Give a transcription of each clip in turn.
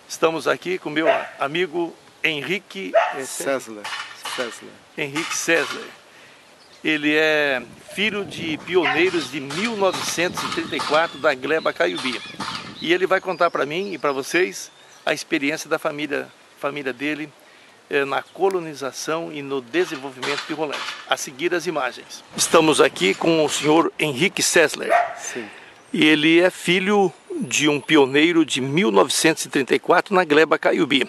Estamos aqui com meu amigo Henrique Sessler. Henrique Sessler. Ele é filho de pioneiros de 1934 da Gleba Caiubi. E ele vai contar para mim e para vocês a experiência da família dele na colonização e no desenvolvimento de Rolândia. A seguir as imagens. Estamos aqui com o senhor Henrique Sessler. Sim. E ele é filho de um pioneiro de 1934 na Gleba Caiubi.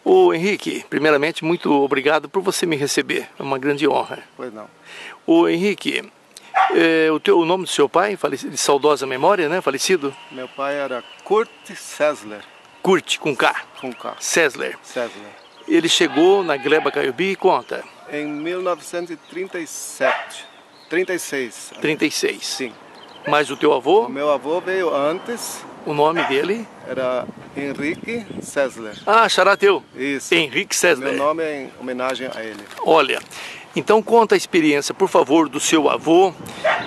Ô Henrique, primeiramente, muito obrigado por você me receber. É uma grande honra. Pois não. Ô Henrique, o nome do seu pai, de saudosa memória, né? Falecido? Meu pai era Kurt Sessler. Kurt, com K. Com K. Sessler. Sessler. Ele chegou na Gleba Caiubi, conta. Em 1937. 36. 36. Sim. Mas o teu avô? O meu avô veio antes. O nome dele? Era Henrique Sessler. Ah, xará teu. Isso. Henrique Sessler. Meu nome é em homenagem a ele. Olha, então conta a experiência, por favor, do seu avô.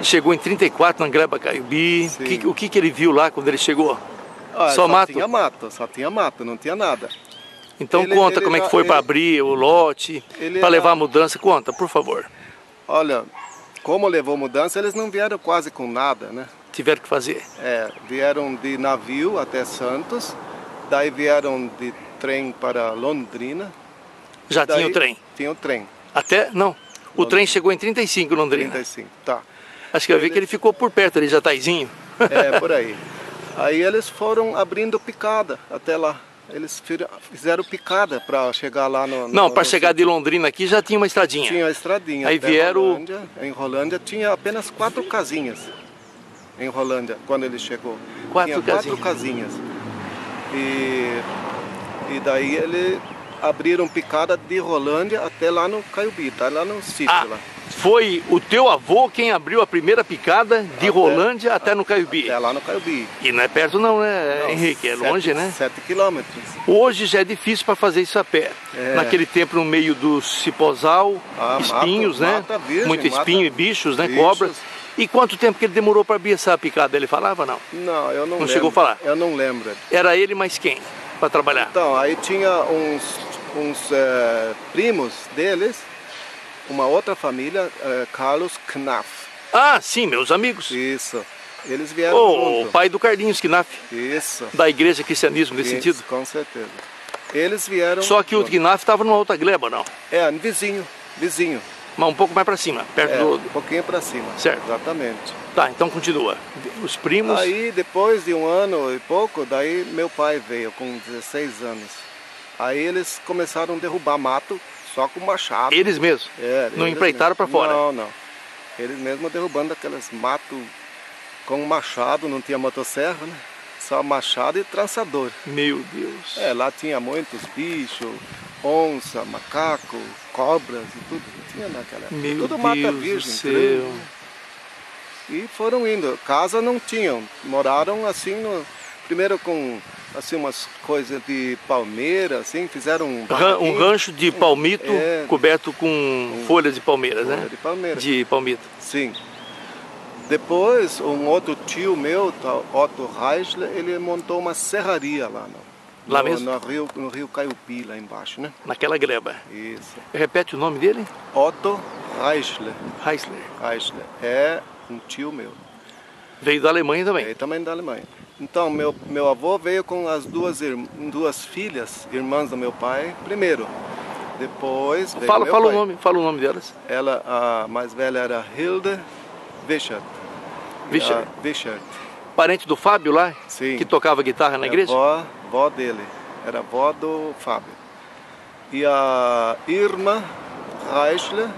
Chegou em 34 na Gleba Caiubi. O que ele viu lá quando ele chegou? Só tinha mato, não tinha nada. Então conta como é que foi para abrir o lote, para levar a mudança. Conta, por favor. Olha, como levou mudança, eles não vieram quase com nada, né? Tiveram que fazer. Vieram de navio até Santos, daí vieram de trem para Londrina. Já tinha o trem? Tinha o trem. Até? Não. O trem chegou em 35 em Londrina. 35, tá. Acho que eu vi que ele ficou por perto ali, Jataizinho. Por aí. Aí eles foram abrindo picada até lá. Eles fizeram picada para chegar lá no... Não, para chegar de Londrina aqui já tinha uma estradinha. Tinha a estradinha. Aí vieram... Em Rolândia tinha apenas 4 casinhas. Em Rolândia, quando ele chegou. Quatro casinhas. E daí ele abriram picada de Rolândia até lá no Caiubi, tá lá no sítio lá. Foi o teu avô quem abriu a primeira picada de Rolândia até no Caiubi? Até lá no Caiubi. E não é perto não, né, não, Henrique? É longe, né? 7 quilômetros. Hoje já é difícil para fazer isso a pé. Naquele tempo, no meio do cipozal, espinhos, né? Virgem, muito espinho e bichos, né? Cobras. E quanto tempo que ele demorou para abrir essa picada? Ele falava, não? Não, eu não lembro. Não chegou a falar? Eu não lembro. Era ele mais quem para trabalhar? Então, aí tinha uns primos deles, uma outra família, Carlos Knaff. Ah, sim, meus amigos. Isso. Eles vieram junto. O pai do Carlinhos Knaff. Isso. Da igreja cristianismo, nesse sentido? Com certeza. Eles vieram... Só que o Knaff estava numa outra gleba, não? Vizinho. Mas um pouco mais para cima, perto do... um pouquinho para cima. Certo. Exatamente. Tá, então continua. Os primos... Aí, depois de 1 ano e pouco, daí meu pai veio com 16 anos. Aí eles começaram a derrubar mato só com machado. Eles mesmos? Não empreitaram para fora? Não. Eles mesmos derrubando aqueles matos com machado, não tinha motosserra, né? Só machado e trançador. Meu Deus. Lá tinha muitos bichos, onça, macaco, cobras e tudo. Tinha naquela época. Meu tudo Deus mata virgem. Do céu. E foram indo. Casa não tinham. Moraram assim, primeiro com assim, umas coisas de palmeira, assim, fizeram um rancho de palmito coberto com folhas de palmeiras, né? De palmeira. De palmito. Sim. Depois, um outro tio meu, Otto Reichler, ele montou uma serraria lá. Lá mesmo? No rio Caiubi, lá embaixo, né? Naquela gleba. Isso. Repete o nome dele? Otto Reichler. Reichler. É um tio meu. Veio da Alemanha também? Veio também da Alemanha. Então, meu avô veio com as duas filhas, irmãs do meu pai, primeiro. Depois veio fala o nome delas. Ela, a mais velha, era Hilde Wichert. Wichert. Parente do Fábio lá? Sim. Que tocava guitarra na igreja? Vó dele. Era avó do Fábio. E a Irma Reichler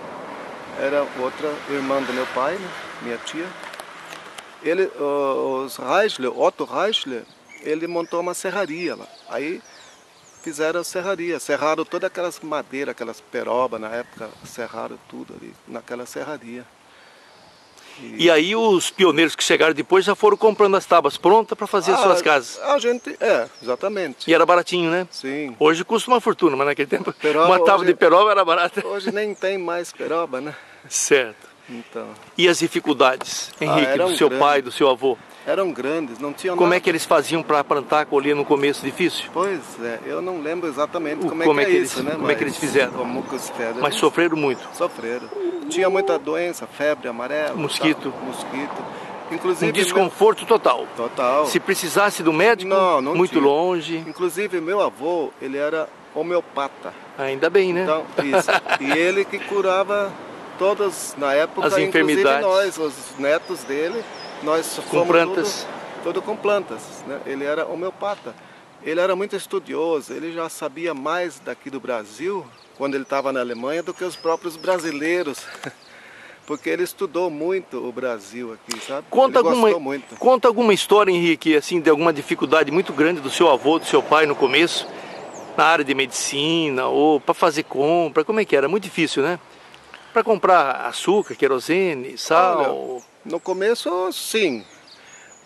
era outra irmã do meu pai, né? Minha tia. Otto Reichler, ele montou uma serraria lá. Aí fizeram a serraria, serraram todas aquelas madeiras, aquelas peroba na época, serraram tudo ali naquela serraria. E aí os pioneiros que chegaram depois já foram comprando as tábuas prontas para fazer as suas casas? Exatamente. E era baratinho, né? Sim. Hoje custa uma fortuna, mas naquele tempo uma tábua de peroba era barata. Hoje nem tem mais peroba, né? Certo. Então. E as dificuldades, Henrique, do seu pai, do seu avô? Eram grandes, não tinham Como nada. é que eles faziam para plantar a colher no começo? Difícil? Pois é, eu não lembro exatamente como é que isso, né? Como é que eles fizeram? Como que eles fizeram? Mas sofreram muito. Sofreram. Tinha muita doença, febre amarela. Mosquito. Tal, mosquito. Inclusive, Um desconforto total. Total. Se precisasse do médico, não muito tinha. longe. Inclusive, meu avô, ele era homeopata. Ainda bem, né? Então, isso. E ele que curava todas, na época, as enfermidades. Nós, os netos dele, nós com fomos plantas. Tudo com plantas, né? Ele era homeopata. Ele era muito estudioso, ele já sabia mais daqui do Brasil, quando ele estava na Alemanha, do que os próprios brasileiros. Porque ele estudou muito o Brasil aqui, sabe? Conta alguma história, Henrique, assim, de alguma dificuldade muito grande do seu avô, do seu pai no começo, na área de medicina, ou para fazer compra, como é que era? Muito difícil, né? Para comprar açúcar, querosene, sal... Olha, no começo, sim.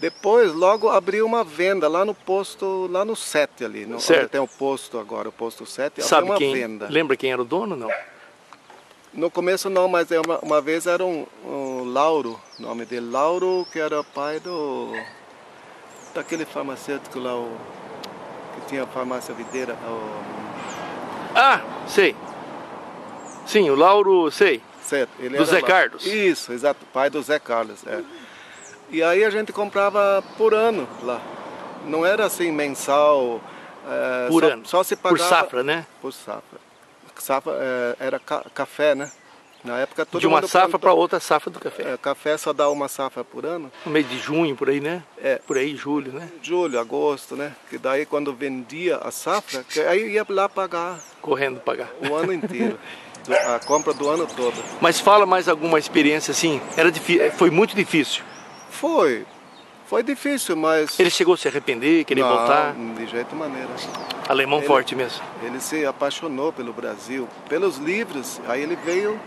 Depois, logo abriu uma venda lá no posto, lá no 7 ali. Onde tem o posto agora, o posto 7, Sabe abriu uma venda. Lembra quem era o dono, não? No começo não, mas uma vez era um Lauro, o nome dele, Lauro, que era pai daquele farmacêutico lá, que tinha a farmácia videira. Ah, sei. Sim, o Lauro, sei. Certo. Ele do era Zé Carlos. Isso, exato, pai do Zé Carlos. É. E aí a gente comprava por ano lá. Não era assim mensal. Por ano. Só se pagava. Por safra, né? Por safra. Safra era café, né? Na época todo de uma mundo safra para outra safra do café. Café só dá uma safra por ano. No mês de junho, por aí, né? É. Por aí, julho, né? Julho, agosto, né? Que daí quando vendia a safra, aí ia lá pagar. Correndo pagar. O ano inteiro. A compra do ano todo. Mas fala mais alguma experiência assim? Foi muito difícil. Foi difícil, mas... Ele chegou a se arrepender, querer voltar? De jeito maneira. Alemão forte mesmo. Ele se apaixonou pelo Brasil, pelos livros, aí ele veio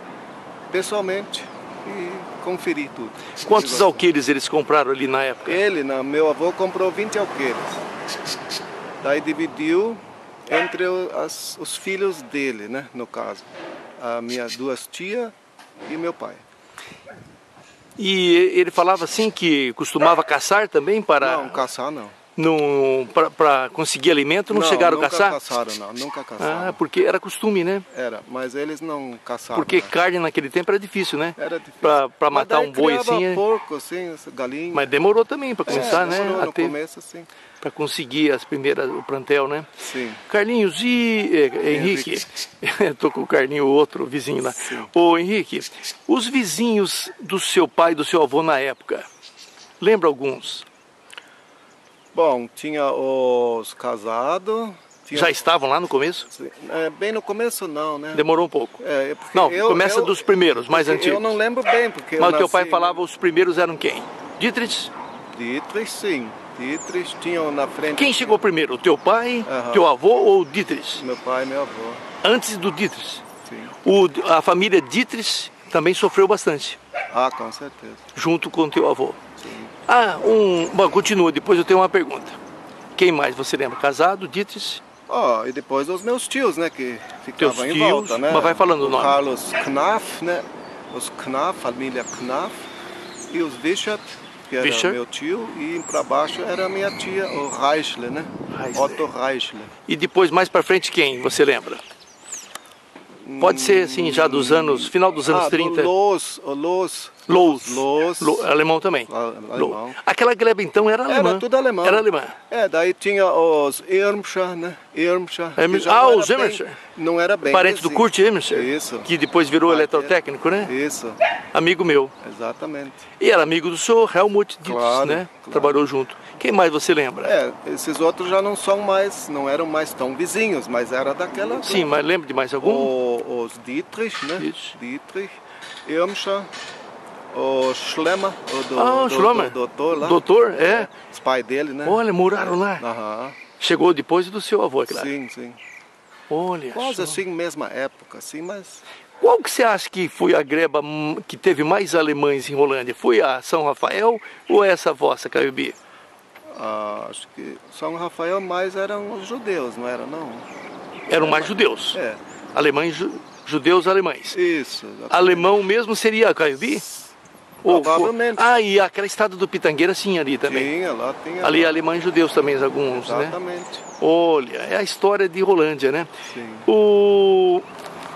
pessoalmente e conferir tudo. Quantos alqueires eles compraram ali na época? Meu avô comprou 20 alqueires. Daí dividiu entre os filhos dele, né, no caso. As minhas duas tias e meu pai. E ele falava assim que costumava caçar também para... Não, caçar não. Para conseguir alimento, não chegaram a caçar? Nunca caçaram. Ah, porque era costume, né? Era, mas eles não caçavam. Porque carne naquele tempo era difícil, né? Era difícil. Para matar um boi assim. Porco, assim, galinha. Mas demorou também para começar, né? No começo, sim. Para conseguir o plantel, né? Sim. Carlinhos e Henrique, estou com o Carlinho, o outro vizinho lá. Sim. Ô Henrique, os vizinhos do seu pai e do seu avô na época, lembra alguns? Bom, tinha os casados. Já estavam lá no começo? Bem no começo não, né? Demorou um pouco. Não, começa dos primeiros, mais antigos. Eu não lembro bem, porque mas o teu pai falava os primeiros eram quem? Dietrich? Dietrich, sim. Dietrich tinham na frente... Quem chegou primeiro? O teu pai, teu avô ou o Dietrich? Meu pai e meu avô. Antes do Dietrich? Sim. A família Dietrich também sofreu bastante. Ah, com certeza. Junto com o teu avô. Sim. Bom, continua, depois eu tenho uma pergunta. Quem mais você lembra? Casado, Dietrich? E depois os meus tios, né, que ficavam em volta, né? Mas vai falando o nome. Carlos Knaf, né? Os Knaf, família Knaf. E os Wichert, que era meu tio, e para baixo era a minha tia, o Reichler, né? Otto Reichler. E depois, mais para frente, quem você lembra? Pode ser assim, já dos anos, final dos anos 30. Loos. Alemão também. Alemão. Aquela gleba então era alemã. Era tudo alemão. Era alemã. Daí tinha os Irmscher, né? Os Irmscher. Não era bem. Parente do Kurt Irmscher. Isso. Que depois virou eletrotécnico, né? Isso. Amigo meu. Exatamente. E era amigo do senhor Helmut Dietz, claro, né? Claro. Trabalhou junto. Quem mais você lembra? Esses outros já não eram mais tão vizinhos, mas era daquela... Sim, mas lembra de mais algum? Os Dietrich, né? Dietrich, Irmscher, o Schlemmer, o doutor lá. Doutor, Os pais dele, né? Olha, moraram lá. Chegou depois do seu avô, claro. Sim. Olha quase assim, mesma época, assim, mas... Qual que você acha que foi a greba que teve mais alemães em Rolândia? Foi a São Rafael ou essa vossa, Caiubi? Acho que São Rafael mais eram os judeus, não era não? Eram mais judeus? Alemães, judeus alemães. Isso. Exatamente. Alemão mesmo seria Caiubi? Provavelmente. Ah, e aquela estrada do Pitangueira sim ali também. Tinha, lá tinha. Ali alemães judeus também, alguns, Exatamente. né? Olha, é a história de Rolândia, né? Sim.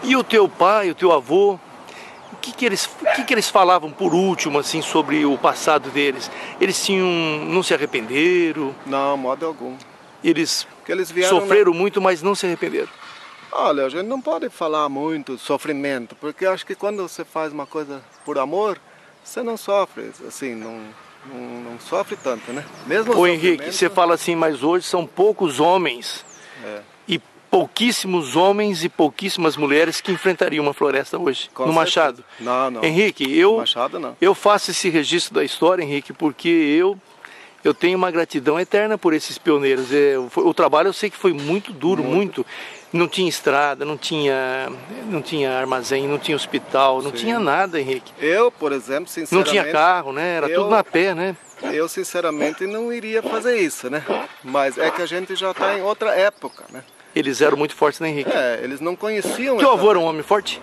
E o teu pai, o teu avô, o que eles falavam por último, assim, sobre o passado deles? Eles não se arrependeram? Não, modo algum. Eles vieram sofreram muito, mas não se arrependeram? Olha, a gente não pode falar muito sofrimento, porque acho que quando você faz uma coisa por amor, você não sofre, assim, não sofre tanto, né? Mesmo Ô Henrique, você fala assim, mas hoje são poucos homens e pouquíssimos homens e pouquíssimas mulheres que enfrentariam uma floresta hoje, no Machado. Não. Henrique, Machado não. Eu faço esse registro da história, Henrique, porque eu tenho uma gratidão eterna por esses pioneiros. O trabalho eu sei que foi muito duro, muito. Não tinha estrada, não tinha armazém, não tinha hospital, não tinha nada, Henrique. Eu, por exemplo, sinceramente... Não tinha carro, né? Era tudo na pé, né? Eu, sinceramente, não iria fazer isso, né? Mas é que a gente já está em outra época, né? Eles eram muito fortes, né, Henrique? Eles não conheciam... Teu avô era um homem forte?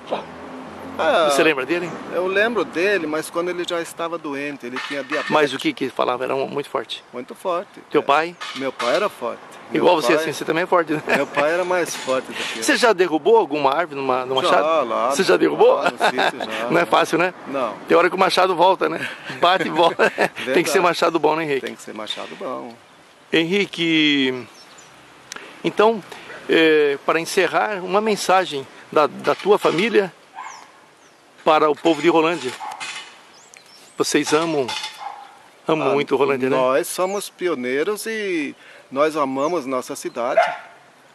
Você lembra dele? Eu lembro dele, mas quando ele já estava doente, ele tinha diabetes. Mas o que falava? Era muito forte? Muito forte. Teu pai? Meu pai era forte. Igual você, assim, você também é forte, né? Meu pai era mais forte do que eu. Você já derrubou alguma árvore no machado? Lá. Você já derrubou? Lá no sítio, já. Não é fácil, né? Não. Tem hora que o machado volta, né? Bate e volta. Tem que ser machado bom, né, Henrique? Tem que ser machado bom. Henrique, então, para encerrar, uma mensagem da tua família para o povo de Rolândia. Vocês amam muito Rolândia, né? Nós somos pioneiros e nós amamos nossa cidade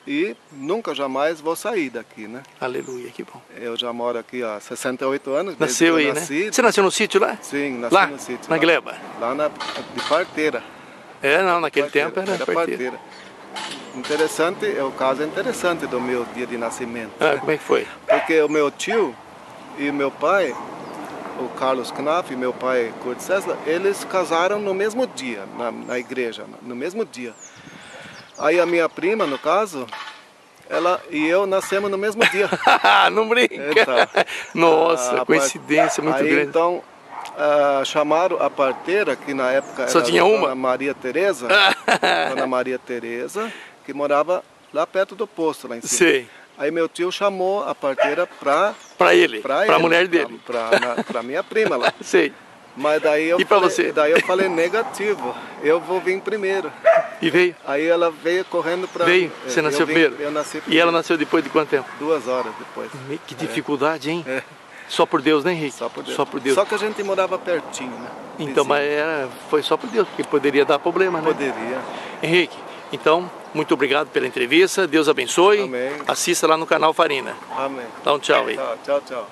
e nunca jamais vou sair daqui, né? Aleluia, que bom. Eu já moro aqui há 68 anos. Nasceu aí, nasci, né? Você nasceu no sítio lá? Sim, nasci lá, no sítio. Na Gleba? Lá de Parteira. Naquele tempo era Parteira. Interessante, o caso é interessante do meu dia de nascimento. Como é que foi? Porque o meu tio e meu pai, o Carlos Knapp e meu pai Kurt César, eles casaram no mesmo dia, na igreja, no mesmo dia. Aí a minha prima, no caso, ela e eu nascemos no mesmo dia. Não brinca! Então, nossa, coincidência muito grande. Então, chamaram a parteira, que na época só era tinha uma? Dona Maria Tereza, Dona Maria Tereza, que morava lá perto do posto, lá em cima. Sei. Aí meu tio chamou a parteira para a mulher dele. Para minha prima lá. Sei. Mas daí eu, daí eu falei negativo, eu vou vir primeiro. E veio? Aí ela veio correndo para... Veio? Você nasceu primeiro? Eu nasci primeiro. E ela nasceu depois de quanto tempo? 2 horas depois. Que dificuldade, hein? Só por Deus, né, Henrique? Só por Deus. Só por Deus. Só que a gente morava pertinho, né? Então, mas foi só por Deus, porque poderia dar problema, né? Poderia. Henrique, então, muito obrigado pela entrevista. Deus abençoe. Amém. Assista lá no canal Farina. Amém. Dá um tchau aí. Tchau.